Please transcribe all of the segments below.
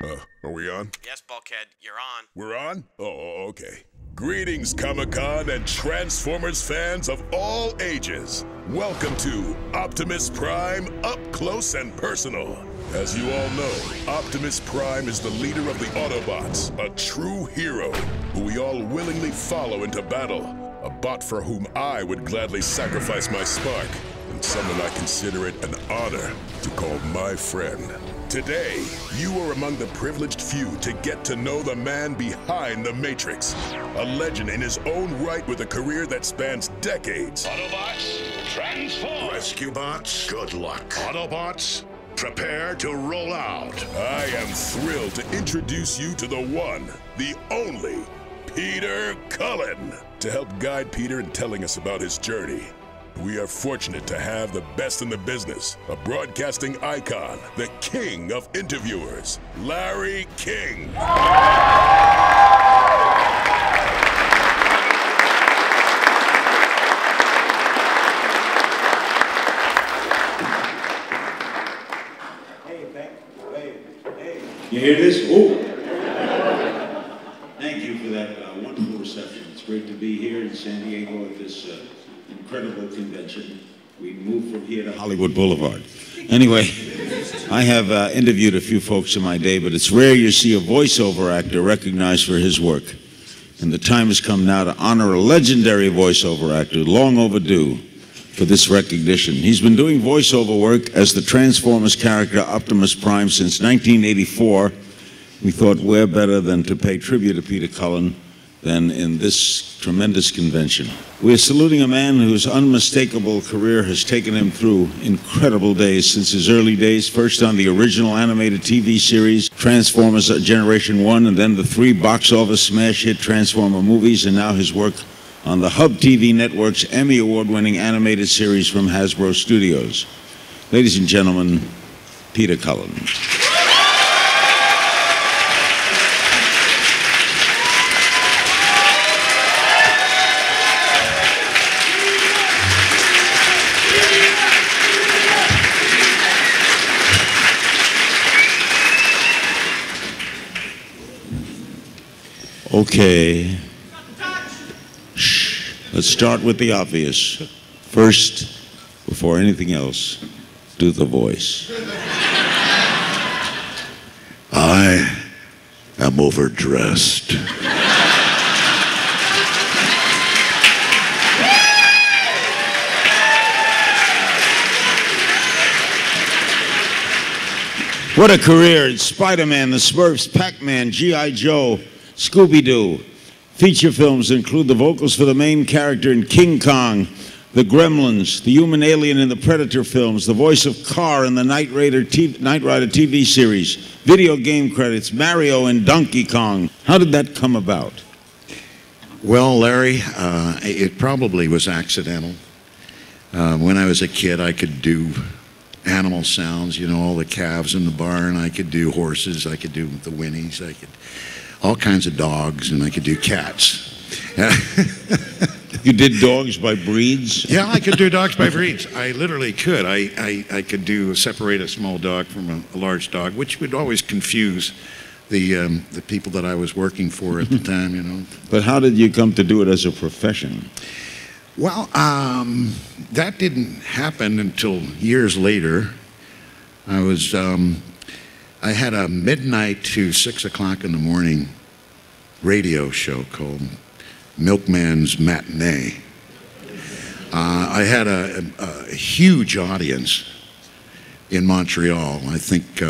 Are we on? Yes, Bulkhead, you're on. We're on? Oh, okay. Greetings, ComiCon and Transformers fans of all ages. Welcome to Optimus Prime Up Close and Personal. As you all know, Optimus Prime is the leader of the Autobots, a true hero who we all willingly follow into battle. A bot for whom I would gladly sacrifice my spark, and someone I consider it an honor to call my friend. Today, you are among the privileged few to get to know the man behind the Matrix. A legend in his own right with a career that spans decades. Autobots, transform! Rescue bots, good luck. Autobots, prepare to roll out. I am thrilled to introduce you to the one, the only, Peter Cullen. To help guide Peter in telling us about his journey, we are fortunate to have the best in the business, a broadcasting icon, the king of interviewers, Larry King. Hey, Beck. Hey. You hear this? Oh. Thank you for that wonderful reception. It's great to be here in San Diego at this incredible convention. We moved from here to Hollywood Boulevard. Anyway, I have interviewed a few folks in my day, but it's rare you see a voiceover actor recognized for his work. And the time has come now to honor a legendary voiceover actor, long overdue for this recognition. He's been doing voiceover work as the Transformers character Optimus Prime since 1984. We thought where better than to pay tribute to Peter Cullen than in this tremendous convention. We're saluting a man whose unmistakable career has taken him through incredible days since his early days, first on the original animated TV series, Transformers Generation 1, and then the 3 box office smash hit Transformer movies, and now his work on the Hub TV Network's Emmy Award-winning animated series from Hasbro Studios. Ladies and gentlemen, Peter Cullen. Okay. Shh. Let's start with the obvious. First, before anything else, do the voice. I am overdressed. What a career. Spider-Man, the Smurfs, Pac-Man, G.I. Joe, Scooby-Doo. Feature films include the vocals for the main character in King Kong, the Gremlins, the Human Alien in the Predator films, the voice of Car in the Knight Rider TV series, video game credits, Mario and Donkey Kong. How did that come about? Well, Larry, it probably was accidental. When I was a kid, I could do animal sounds, you know, all the calves in the barn. I could do horses, I could do the whinnies, I could all kinds of dogs, and I could do cats. You did dogs by breeds? Yeah, I could do dogs by breeds. I literally could. I could separate a small dog from a large dog, which would always confuse the people that I was working for at the time, you know. But how did you come to do it as a profession? Well, that didn't happen until years later. I had a midnight to 6 o'clock in the morning radio show called Milkman's Matinee. I had a huge audience in Montreal. I think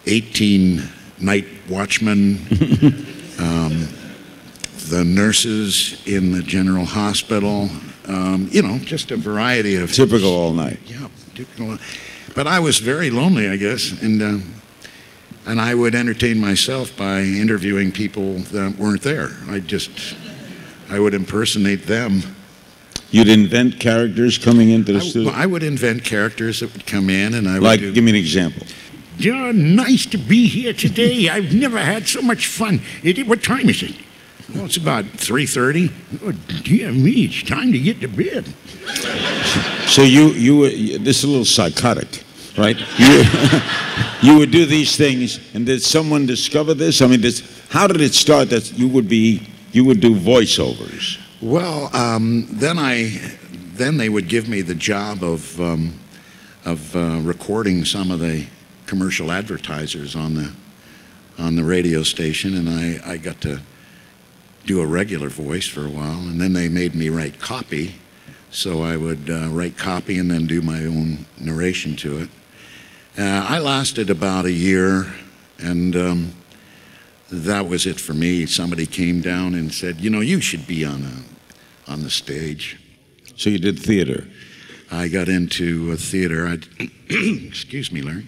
18 night watchmen, the nurses in the general hospital, you know, just a variety of... Typical all night. Yeah, typical. But I was very lonely, I guess, and I would entertain myself by interviewing people that weren't there. I would impersonate them. You'd invent characters coming into the studio? I would invent characters that would come in, and I would Like, give me an example. Yeah, nice to be here today. I've never had so much fun. What time is it? Well, it's about 3:30. Oh, dear me, it's time to get to bed. So this is a little psychotic. right? You would do these things, and did someone discover this? I mean, how did it start that you would do voiceovers? Well, then they would give me the job of recording some of the commercial advertisers on the radio station, and I got to do a regular voice for a while, and then they made me write copy, so I would write copy and then do my own narration to it. I lasted about a year, and that was it for me. Somebody came down and said, you know, you should be on the stage. So you did theater? I got into theater. Excuse me, Larry.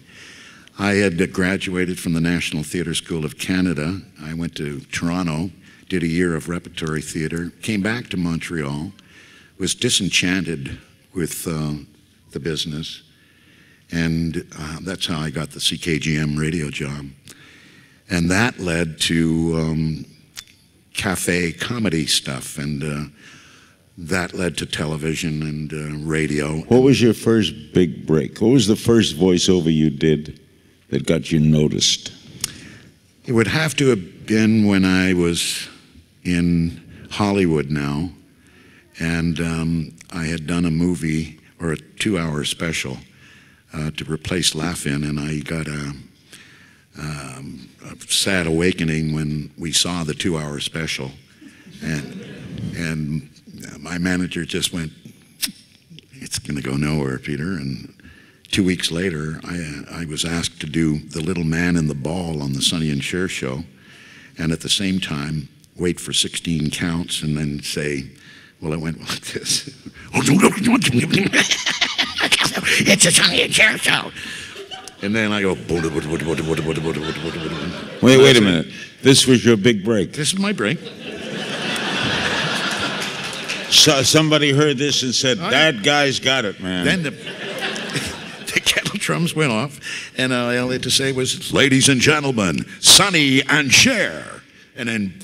I had graduated from the National Theatre School of Canada. I went to Toronto, did a year of repertory theater, came back to Montreal, was disenchanted with the business, and that's how I got the CKGM radio job. And that led to cafe comedy stuff, and that led to television and radio. What was your first big break? What was the first voiceover you did that got you noticed? It would have to have been when I was in Hollywood now, and I had done a movie, or a 2-hour special, to replace Laugh-In, and I got a sad awakening when we saw the 2-hour special, and my manager just went, "It's going to go nowhere, Peter." And 2 weeks later, I was asked to do the little man in the ball on the Sonny and Cher show, and at the same time wait for 16 counts and then say, well, it went like this. It's a Sonny and Cher show. And then I go, wait a minute. This was your big break. This is my break. So somebody heard this and said, that guy's got it, man. Then the kettle drums went off, and all I had to say was, ladies and gentlemen, Sonny and Cher. And then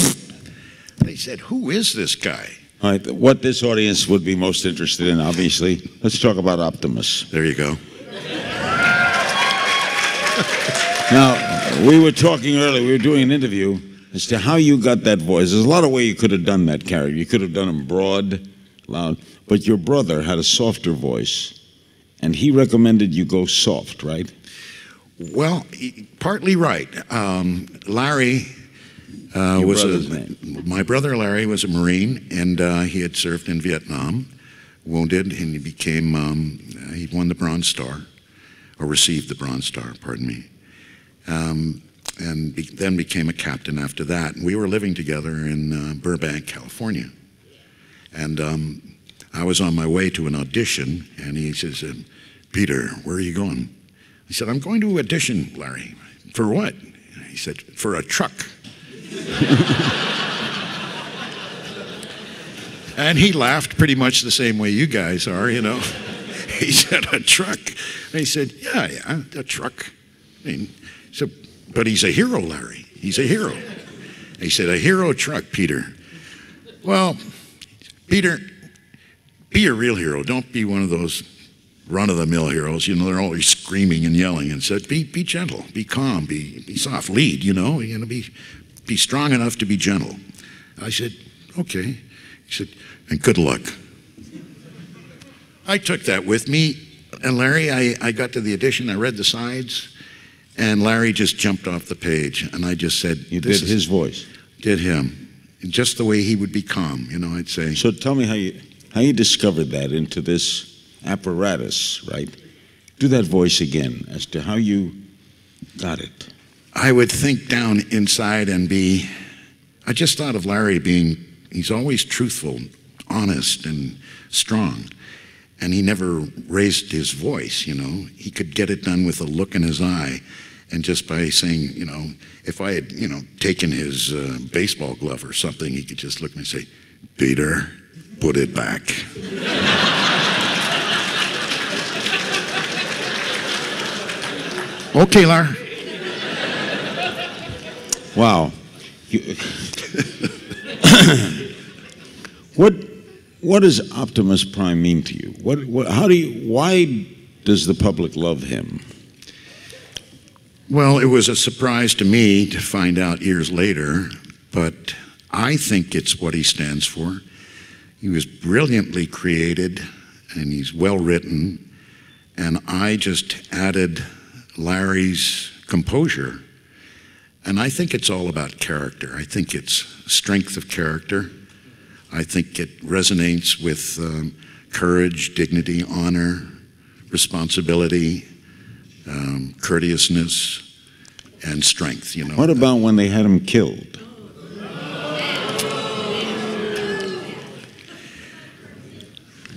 they said, who is this guy? All right, what this audience would be most interested in, obviously, let's talk about Optimus. There you go. Now, we were talking earlier, we were doing an interview as to how you got that voice. There's a lot of ways you could have done that character. You could have done him broad, loud, but your brother had a softer voice, and he recommended you go soft, right? Well, partly right. Larry my brother Larry was a Marine, and he had served in Vietnam, wounded, and he became, he won the Bronze Star, or received the Bronze Star, pardon me. And then became a captain after that. And we were living together in Burbank, California. And I was on my way to an audition, and he says, Peter, where are you going? I said, I'm going to audition, Larry. For what? He said, for a truck. And he laughed pretty much the same way you guys are, you know. He said, a truck. And he said, yeah, a truck. I mean, so, but he's a hero, Larry. He's a hero. He said, a hero truck, Peter. Well, Peter, be a real hero. Don't be one of those run-of-the-mill heroes. You know, they're always screaming and yelling. And said, be gentle, be calm, be soft. Lead, you know, be strong enough to be gentle. I said, okay. He said, and good luck. I took that with me, and Larry, I got to the audition, I read the sides, and Larry just jumped off the page, and I just said, you did his voice. Did him. Just the way he would be calm, you know, I'd say. So tell me how you discovered that into this apparatus, right? Do that voice again as to how you got it. I would think down inside and I just thought of Larry he's always truthful, honest, and strong. And he never raised his voice, you know. He could get it done with a look in his eye. And just by saying, you know, if I had, you know, taken his baseball glove or something, he could just look at me and say, Peter, put it back. Okay, Larry. Wow. What does Optimus Prime mean to you? Why does the public love him? Well, it was a surprise to me to find out years later, but I think it's what he stands for. He was brilliantly created, and he's well written, and I just added Larry's composure. And I think it's all about character. I think it's strength of character. I think it resonates with courage, dignity, honor, responsibility, courteousness, and strength. You know. What about when they had him killed?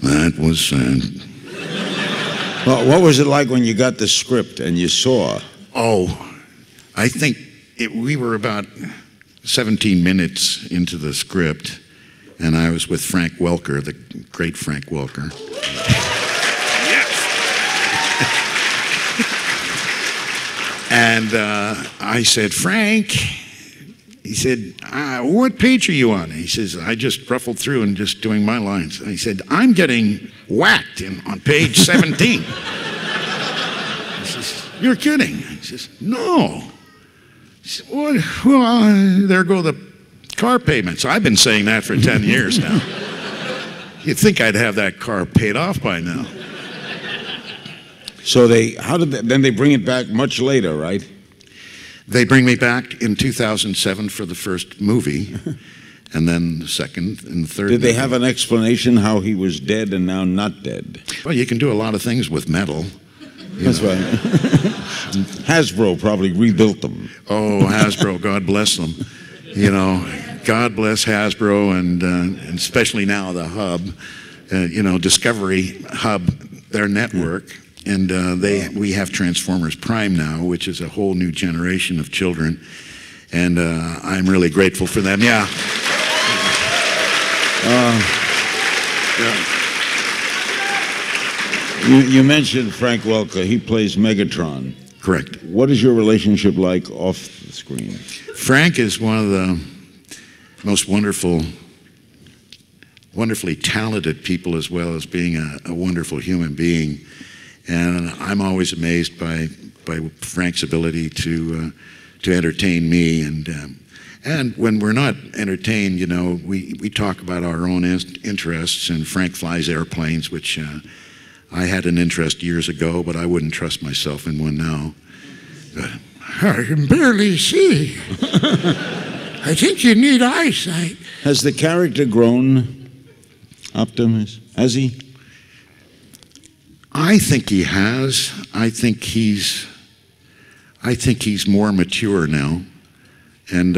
That was sad. Well, what was it like when you got the script and you saw? Oh, I think we were about 17 minutes into the script, and I was with Frank Welker, the great Frank Welker. Yes. And I said, Frank, he said, what page are you on? He says, I just ruffled through and just doing my lines. And he said, I'm getting whacked on page 17. He says, you're kidding. He says, no. He said, well, there go the car payments. I've been saying that for 10 years now. You'd think I'd have that car paid off by now. So then they bring it back much later, right? They bring me back in 2007 for the first movie, and then the second and the third. Did they have an explanation how he was dead and now not dead? Well, you can do a lot of things with metal. That's right. Hasbro probably rebuilt them. Oh, Hasbro, God bless them. You know, God bless Hasbro, and especially now the Hub, Discovery Hub, their network. And we have Transformers Prime now, which is a whole new generation of children. And I'm really grateful for them. Yeah. You mentioned Frank Welker. He plays Megatron. Correct. What is your relationship like off the screen? Frank is one of the most wonderfully talented people, as well as being a wonderful human being. And I'm always amazed by Frank's ability to entertain me. And when we're not entertained, we talk about our own interests. And Frank flies airplanes, which I had an interest years ago, but I wouldn't trust myself in one now. I can barely see. I think you need eyesight. Has the character grown, Optimus? Has he? I think he has. I think he's more mature now, and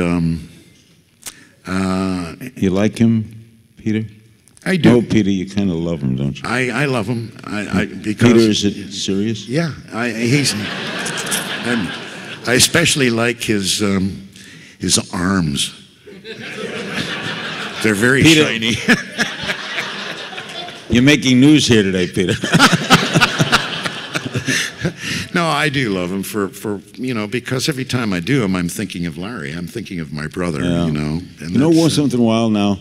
you like him, Peter? I do. Oh, Peter, you kind of love him, don't you? I love him. Because Peter, is it serious? Yeah, he's. And I especially like his arms. They're very Peter, shiny. You're making news here today, Peter. No, I do love him for because every time I do him, I'm thinking of Larry. I'm thinking of my brother, And once in a while now,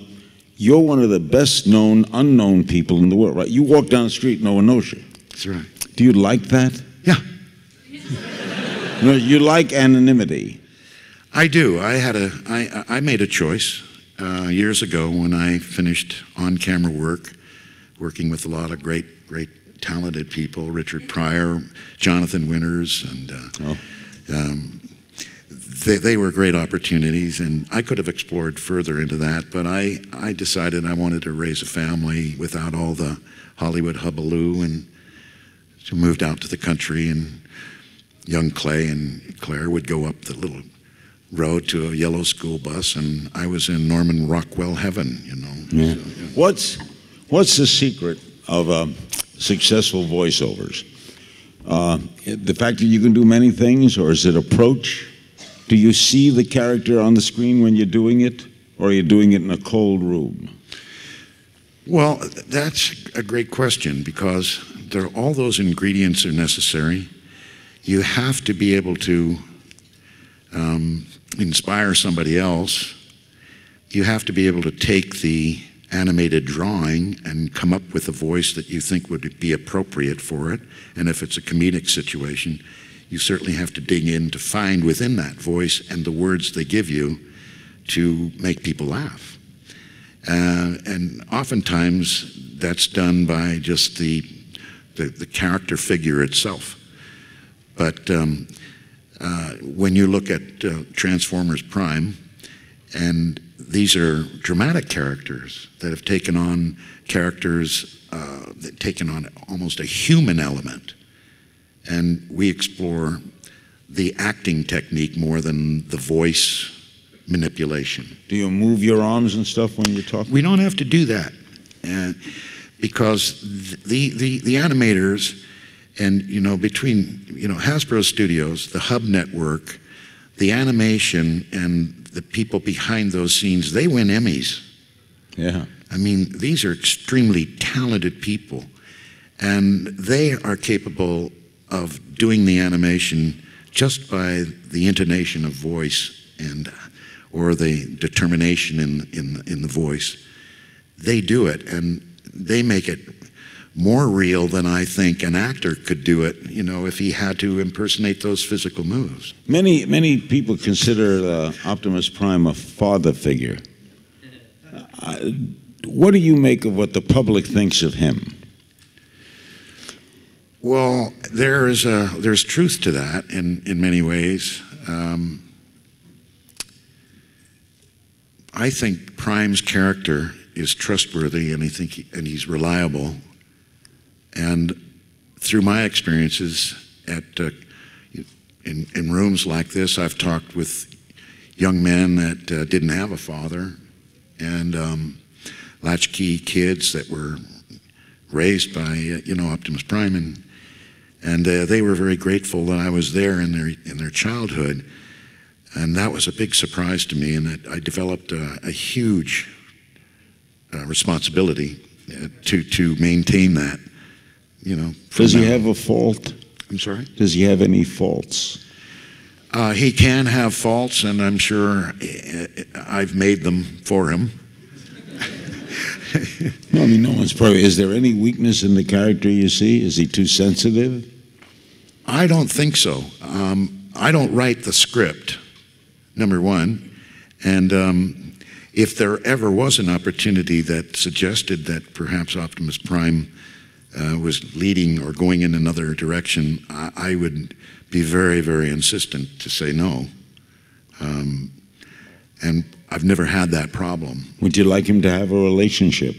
you're one of the best known unknown people in the world, right? You walk down the street, no one knows you. That's right. Do you like that? Yeah. You like anonymity. I do. I made a choice years ago when I finished on-camera work, working with a lot of great talented people, Richard Pryor, Jonathan Winters, and they were great opportunities, and I could have explored further into that, but I decided I wanted to raise a family without all the Hollywood hullabaloo, and so moved out to the country, and young Clay and Claire would go up the little road to a yellow school bus, and I was in Norman Rockwell heaven, Yeah. So, yeah. What's the secret of successful voiceovers? The fact that you can do many things, or is it approach? Do you see the character on the screen when you're doing it, or are you doing it in a cold room? Well, that's a great question, because all those ingredients are necessary. You have to be able to inspire somebody else. You have to be able to take the animated drawing and come up with a voice that you think would be appropriate for it. And if it's a comedic situation, you certainly have to dig in to find within that voice and the words they give you to make people laugh. And oftentimes that's done by just the character figure itself. But when you look at Transformers Prime, and these are dramatic characters that have taken on almost a human element, and we explore the acting technique more than the voice manipulation. Do you move your arms and stuff when you talk? We don't have to do that, because the animators, and between Hasbro Studios, the Hub Network, the animation, and the people behind those scenes, they win Emmys. Yeah. I mean, these are extremely talented people, and they are capable of doing the animation just by the intonation of voice or the determination in the voice. They do it, and they make it more real than I think an actor could do it, if he had to impersonate those physical moves. Many people consider Optimus Prime a father figure. What do you make of what the public thinks of him? Well, there's truth to that in many ways. I think Prime's character is trustworthy, and and he's reliable. And through my experiences in rooms like this, I've talked with young men that didn't have a father, and latchkey kids that were raised by Optimus Prime, and they were very grateful that I was there in their childhood, and that was a big surprise to me, and I developed a huge responsibility to maintain that. Does he have a fault? I'm sorry? Does he have any faults? He can have faults, and I'm sure I've made them for him. No, I mean, no one's probably. Is there any weakness in the character you see? Is he too sensitive? I don't think so. I don't write the script, number one, and if there ever was an opportunity that suggested that perhaps Optimus Prime was leading or going in another direction, I would be very, very insistent to say no. And I've never had that problem. Would you like him to have a relationship?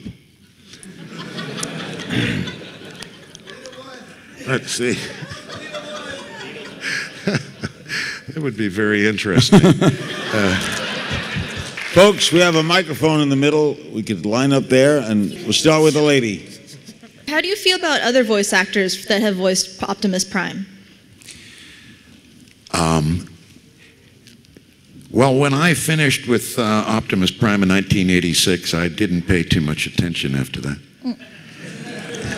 Let's see. That would be very interesting. Folks, we have a microphone in the middle. We could line up there, and we'll start with the lady. How do you feel about other voice actors that have voiced Optimus Prime? Well, when I finished with Optimus Prime in 1986, I didn't pay too much attention after that.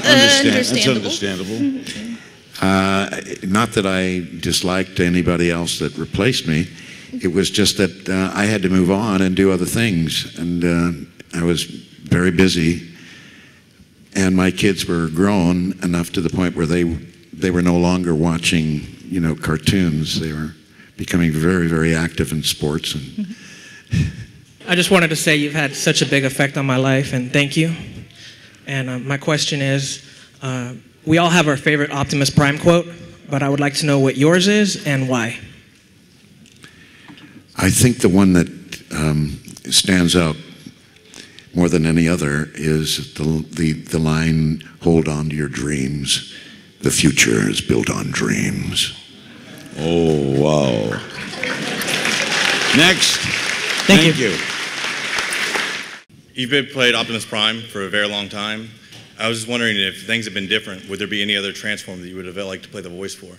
That's understandable. Not that I disliked anybody else that replaced me. It was just that I had to move on and do other things, and I was very busy. And my kids were grown enough to the point where they were no longer watching, cartoons. They were becoming very, very active in sports. And I just wanted to say you've had such a big effect on my life, and thank you. And my question is, we all have our favorite Optimus Prime quote, but I would like to know what yours is and why. I think the one that stands out more than any other is the line, "Hold on to your dreams. The future is built on dreams." Oh, wow. Next. Thank you. You've played Optimus Prime for a very long time. I was just wondering if things have been different. Would there be any other Transformer that you would have liked to play the voice for?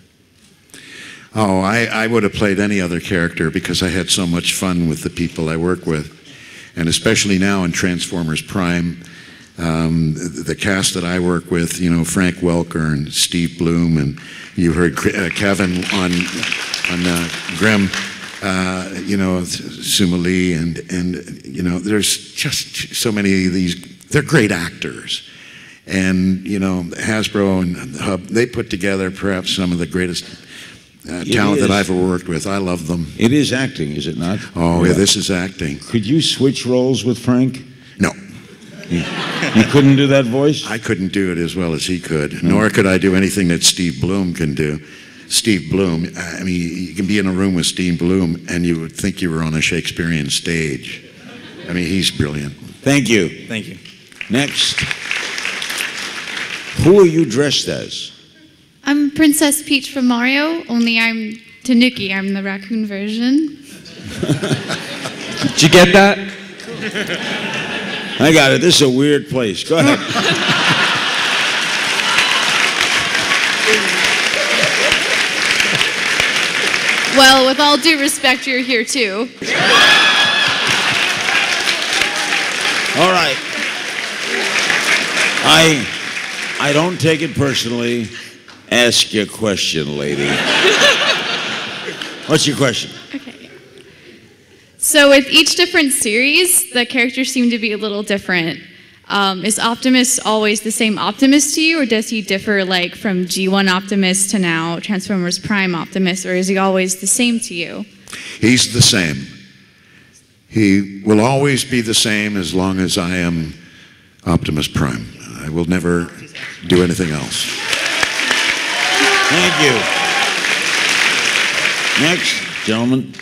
Oh, I would have played any other character because I had so much fun with the people I work with. And especially now in Transformers Prime, the cast that I work with, Frank Welker and Steve Bloom, and you heard Kevin on Grimm, Suma Lee, and there's just so many of these. They're great actors. And, Hasbro and Hub, they put together perhaps some of the greatest talent that I've ever worked with. I love them. It is acting, is it not? Oh, yeah, this is acting. Could you switch roles with Frank? No. You couldn't do that voice? I couldn't do it as well as he could, nor could I do anything that Steve Bloom can do. Steve Bloom, I mean, you can be in a room with Steve Bloom and you would think you were on a Shakespearean stage. I mean, he's brilliant. Thank you. Thank you. Next. Who are you dressed as? I'm Princess Peach from Mario, only I'm Tanuki. I'm the raccoon version. Did you get that? I got it. This is a weird place. Go ahead. Well, with all due respect, you're here too. All right. I don't take it personally. Ask your question, lady. What's your question? Okay. So with each different series, the characters seem to be a little different. Is Optimus always the same Optimus to you, or does he differ like from G1 Optimus to now Transformers Prime Optimus, or is he always the same to you? He's the same. He will always be the same as long as I am Optimus Prime. I will never do anything else. Thank you. Next, gentlemen.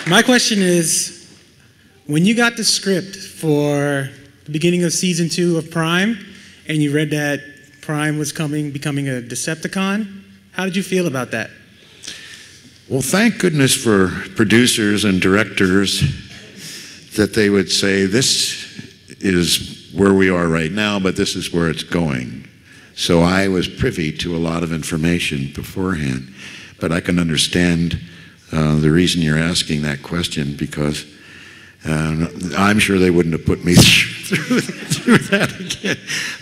My question is, when you got the script for the beginning of season 2 of Prime, and you read that Prime was becoming a Decepticon, how did you feel about that? Well, thank goodness for producers and directors that they would say, this is where we are right now, but this is where it's going. So I was privy to a lot of information beforehand, but I can understand the reason you're asking that question, because I'm sure they wouldn't have put me through that again.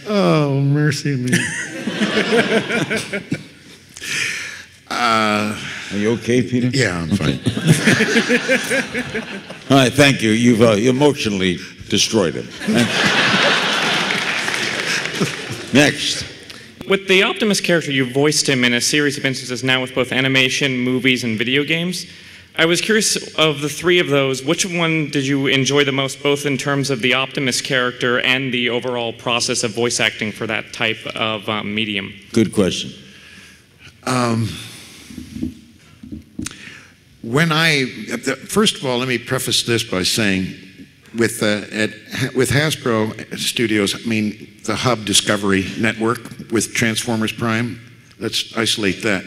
Oh, mercy me. Are you okay, Peter? Yeah, I'm fine. All right, thank you. You've emotionally destroyed him. Next. With the Optimus character, you voiced him in a series of instances now with both animation, movies, and video games. I was curious, of the three of those, which one did you enjoy the most, both in terms of the Optimus character and the overall process of voice acting for that type of medium? Good question. First of all, let me preface this by saying, with Hasbro Studios, I mean, the Hub Discovery Network with Transformers Prime, let's isolate that.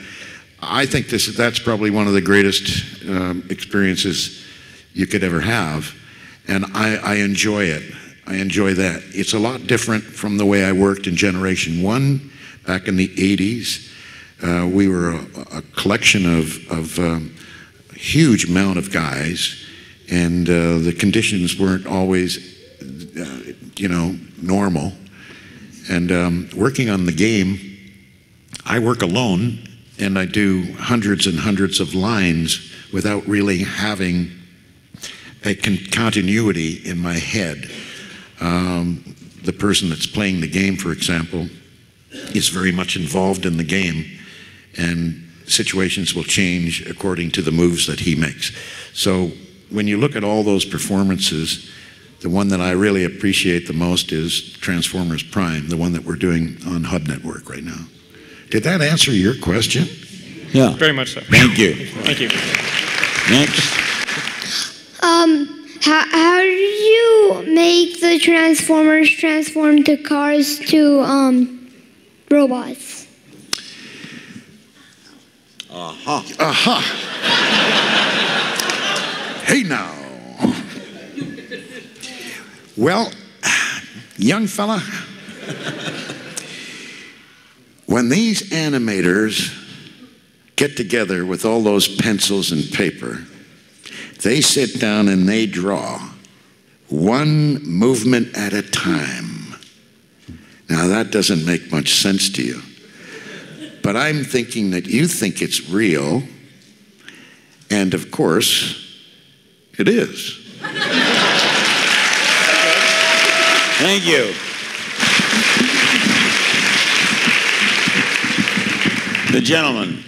I think that's probably one of the greatest experiences you could ever have, and I enjoy it. I enjoy that. It's a lot different from the way I worked in Generation 1 back in the 80s. We were a collection of huge amount of guys, and the conditions weren't always, normal. And working on the game, I work alone, and I do hundreds and hundreds of lines without really having a continuity in my head. The person that's playing the game, for example, is very much involved in the game, and situations will change according to the moves that he makes. So when you look at all those performances, the one that I really appreciate the most is Transformers Prime, the one that we're doing on Hub Network right now. Did that answer your question? Yeah. Very much so. Thank you. Thank you. Next. How do you make the Transformers transform to cars to robots? Aha. Hey now. Well, young fella, when these animators get together with all those pencils and paper, they sit down and they draw one movement at a time. Now that doesn't make much sense to you, but I'm thinking that you think it's real, and of course, it is. Thank you. The gentleman.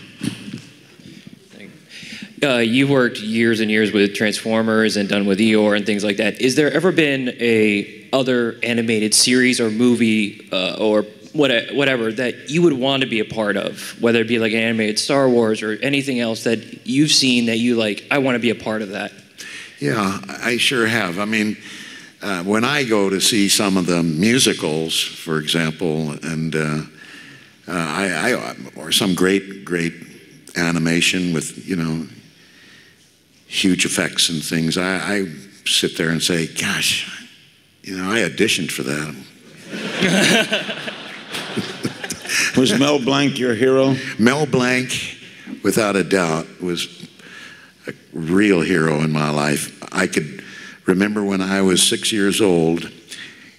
You worked years and years with Transformers and done with Eeyore and things like that. Is there ever been a other animated series or movie or whatever that you would want to be a part of, whether it be like an animated Star Wars or anything else that you've seen that you like, I want to be a part of that? Yeah, I sure have. I mean, when I go to see some of the musicals, for example, and or some great animation with, you know, huge effects and things, I sit there and say, gosh, you know, I auditioned for that. Was Mel Blanc your hero? Mel Blanc, without a doubt, was a real hero in my life. I could remember when I was 6 years old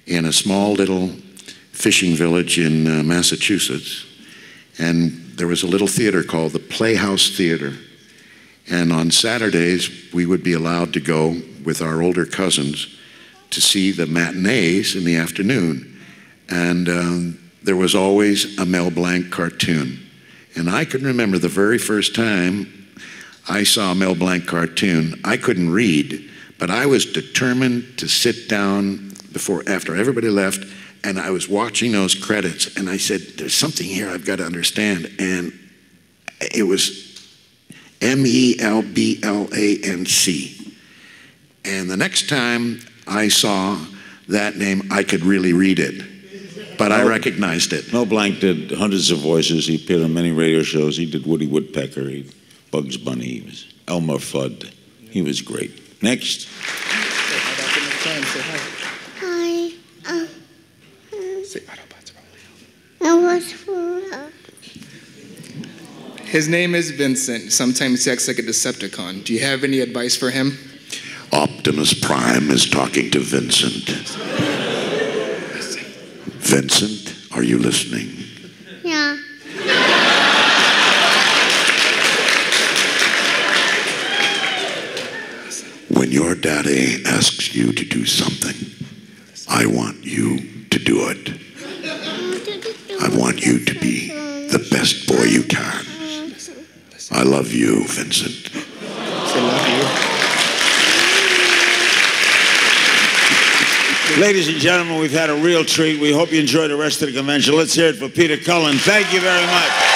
in a small little fishing village in Massachusetts, and there was a little theater called the Playhouse Theater. And on Saturdays, we would be allowed to go with our older cousins to see the matinees in the afternoon. And there was always a Mel Blanc cartoon. And I can remember the very first time I saw a Mel Blanc cartoon. I couldn't read, but I was determined to sit down after everybody left, and I was watching those credits, and I said, there's something here I've got to understand. And it was MELBLANC. And the next time I saw that name, I could really read it, but I recognized it. Mel Blanc did hundreds of voices. He appeared on many radio shows. He did Woody Woodpecker, Bugs Bunny, he was Elmer Fudd. He was great. Next. Hi. His name is Vincent. Sometimes he acts like a Decepticon. Do you have any advice for him? Optimus Prime is talking to Vincent. Vincent, are you listening? Yeah. When your daddy asks you to do something, I want you to do it. I want you to be the best boy you can. I love you, Vincent. I love you. Ladies and gentlemen, we've had a real treat. We hope you enjoy the rest of the convention. Let's hear it for Peter Cullen. Thank you very much.